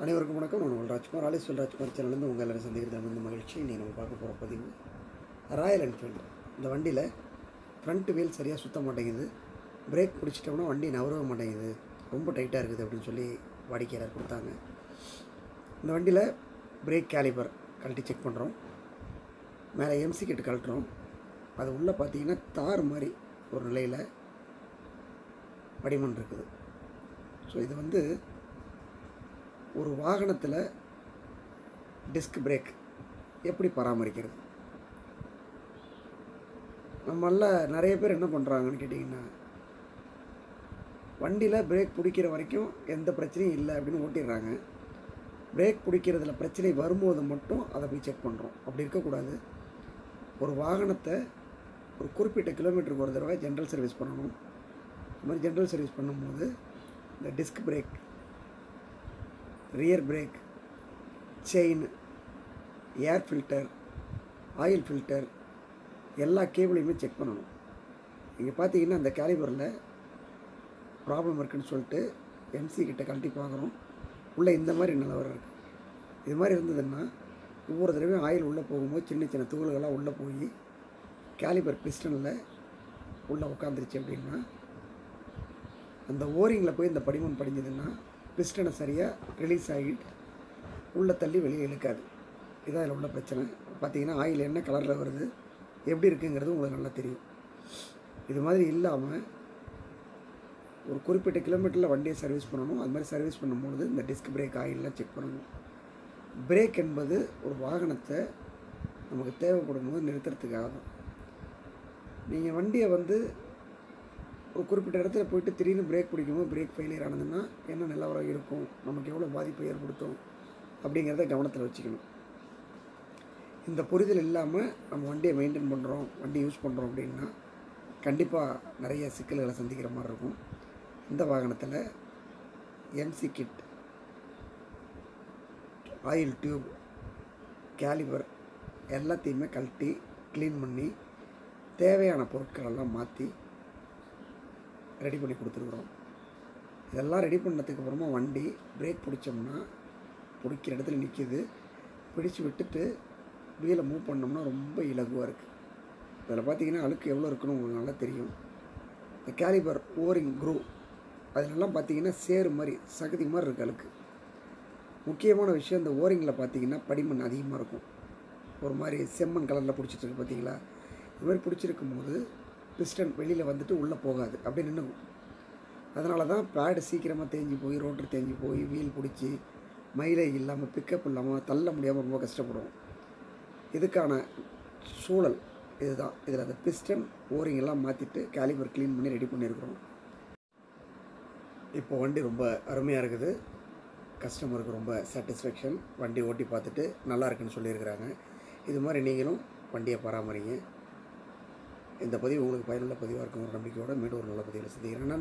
அனைவருக்கும் வணக்கம். நான் உங்கள் ராஜ்குமார். ஆலிஸ்வல் ராஜ்குமார் சேனல்லேருந்து உங்கள் எல்லாரும் சந்திக்கிறது வந்து மகிழ்ச்சி. இன்றைக்கி நம்ம பார்க்க போகிற பதிவு ராயல் என்ஃபீல்டு. இந்த வண்டியில் ஃப்ரண்ட் வீல் சரியாக சுற்ற மாட்டேங்குது, பிரேக் பிடிச்சிட்டோம்னா வண்டி நவரவே மாட்டேங்குது, ரொம்ப டைட்டாக இருக்குது அப்படின்னு சொல்லி வாடிக்கையாளர் கொடுத்தாங்க. இந்த வண்டியில் பிரேக் கேலிபர் கழட்டி செக் பண்ணுறோம், மேலே எம்சி கிட் கழட்டுறோம். அது உள்ளே பார்த்தீங்கன்னா தார் மாதிரி ஒரு நிலையில் படிமன் இருக்குது. ஸோ இது வந்து ஒரு வாகனத்தில் டிஸ்க் பிரேக் எப்படி பராமரிக்கிறது. நம்மள நிறைய பேர் என்ன பண்ணுறாங்கன்னு கேட்டிங்கன்னா, வண்டியில் பிரேக் பிடிக்கிற வரைக்கும் எந்த பிரச்சனையும் இல்லை அப்படின்னு ஓட்டிடுறாங்க. பிரேக் பிடிக்கிறதுல பிரச்சனை வரும்போது மட்டும் அதை போய் செக் பண்ணுறோம். அப்படி இருக்கக்கூடாது. ஒரு வாகனத்தை ஒரு குறிப்பிட்ட கிலோமீட்டருக்கு ஒரு தடவை ஜென்ரல் சர்வீஸ் பண்ணணும். இந்த மாதிரி ஜென்ரல் சர்வீஸ் பண்ணும்போது இந்த disc brake, rear break, chain, air filter, oil filter எல்லா கேபிளையுமே செக் பண்ணணும். இங்கே பார்த்தீங்கன்னா அந்த கேலிபரில் ப்ராப்ளம் இருக்குதுன்னு சொல்லிட்டு எம்சி கிட்ட கழட்டி பார்க்குறோம். உள்ளே இந்த மாதிரி நிலவரம் இருக்குது. இது மாதிரி இருந்ததுன்னா ஒவ்வொரு தடவையும் ஆயில் உள்ளே போகும்போது சின்ன சின்ன துகள்களாக உள்ளே போய் கேலிபர் பிஸ்டனில் உள்ளே உட்காந்துருச்சு அப்படின்னா, அந்த ஓரிங்கில் போய் இந்த படிமம் படிஞ்சதுன்னா பிஸ்டனை சரியாக ரிலீஸ் ஆகிட்டு உள்ளே தள்ளி வெளியே இழுக்காது. இதான் இதில் உள்ள பிரச்சனை. பார்த்தீங்கன்னா ஆயில் என்ன கலரில் வருது, எப்படி இருக்குங்கிறது உங்களுக்கு நல்லா தெரியும். இது மாதிரி இல்லாமல் ஒரு குறிப்பிட்ட கிலோமீட்டரில் வண்டியை சர்வீஸ் பண்ணணும். அது மாதிரி சர்வீஸ் பண்ணும்போது இந்த டிஸ்க் பிரேக் ஆயிலெலாம் செக் பண்ணணும். பிரேக் என்பது ஒரு வாகனத்தை நமக்கு தேவைப்படும் போது நிறுத்துறதுக்காக தான். நீங்கள் வண்டியை வந்து ஒரு குறிப்பிட்ட இடத்துல போய்ட்டு திடீர்னு பிரேக் பிடிக்கும்போது பிரேக் ஃபெயிலியர் ஆனதுன்னா என்ன நிலவரம் இருக்கும், நமக்கு எவ்வளோ பாதிப்பை ஏற்படுத்தும் அப்படிங்கிறத கவனத்தில் வச்சுக்கணும். இந்த புரிதல் இல்லாமல் நம்ம வண்டியை மெயின்டைன் பண்ணுறோம், வண்டி யூஸ் பண்ணுறோம் அப்படின்னா கண்டிப்பாக நிறைய சிக்கல்களை சந்திக்கிற மாதிரி இருக்கும். இந்த வாகனத்தில் MC kit, oil tube, calliper எல்லாத்தையுமே கழட்டி க்ளீன் பண்ணி தேவையான பொருட்களெல்லாம் மாற்றி ரெடி பண்ணி கொடுத்துருக்குறோம். இதெல்லாம் ரெடி பண்ணதுக்கு அப்புறமா வண்டி பிரேக் பிடிச்சோம்னா பிடிக்கிற இடத்துல நிற்கிது, பிடிச்சி விட்டுட்டு வீலை மூவ் பண்ணோம்னா ரொம்ப இலகுவாக இருக்குது. இதில் பார்த்தீங்கன்னா அழுக்கு எவ்வளோ இருக்குன்னு உங்களுக்கு நல்லா தெரியும். இந்த கேலிபர் ஓரிங் க்ரூ அதிலெல்லாம் பார்த்தீங்கன்னா சேரு மாதிரி சகதி மாதிரி இருக்குது அழுக்கு. முக்கியமான விஷயம், இந்த ஓரிங்கில் பார்த்தீங்கன்னா படிமண் அதிகமாக இருக்கும். ஒரு மாதிரி செம்மண் கலரில் பிடிச்சிட்ருக்கு பார்த்தீங்களா. இது மாதிரி பிடிச்சிருக்கும் போது பிஸ்டன் வெளியில் வந்துட்டு உள்ளே போகாது, அப்படியே நின்றுக்கும். அதனால தான் பேடு சீக்கிரமாக தேஞ்சு போய், ரோட்டர் தேஞ்சு போய், வீல் பிடிச்சி மைலேஜ் இல்லாமல், பிக்கப் இல்லாமல், தள்ள முடியாமல் ரொம்ப கஷ்டப்படுவோம். இதுக்கான சூழல் இதுதான். இதில் அந்த பிஸ்டன் ஓரிங் எல்லாம் மாற்றிட்டு கேலிபர் க்ளீன் பண்ணி ரெடி பண்ணியிருக்கிறோம். இப்போ வண்டி ரொம்ப அருமையாக இருக்குது. கஸ்டமருக்கு ரொம்ப சாட்டிஸ்ஃபேக்ஷன். வண்டி ஓட்டி பார்த்துட்டு நல்லா இருக்குன்னு சொல்லியிருக்கிறாங்க. இது மாதிரி நீங்களும் வண்டியை பராமரிங்க. இந்த பதிவு உங்களுக்கு பயனுள்ள பதிவாக இருக்கும் ஒரு நம்பிக்கையோடு மீண்டும் ஒரு நல்ல பதிவில் சந்திக்கிறேன்.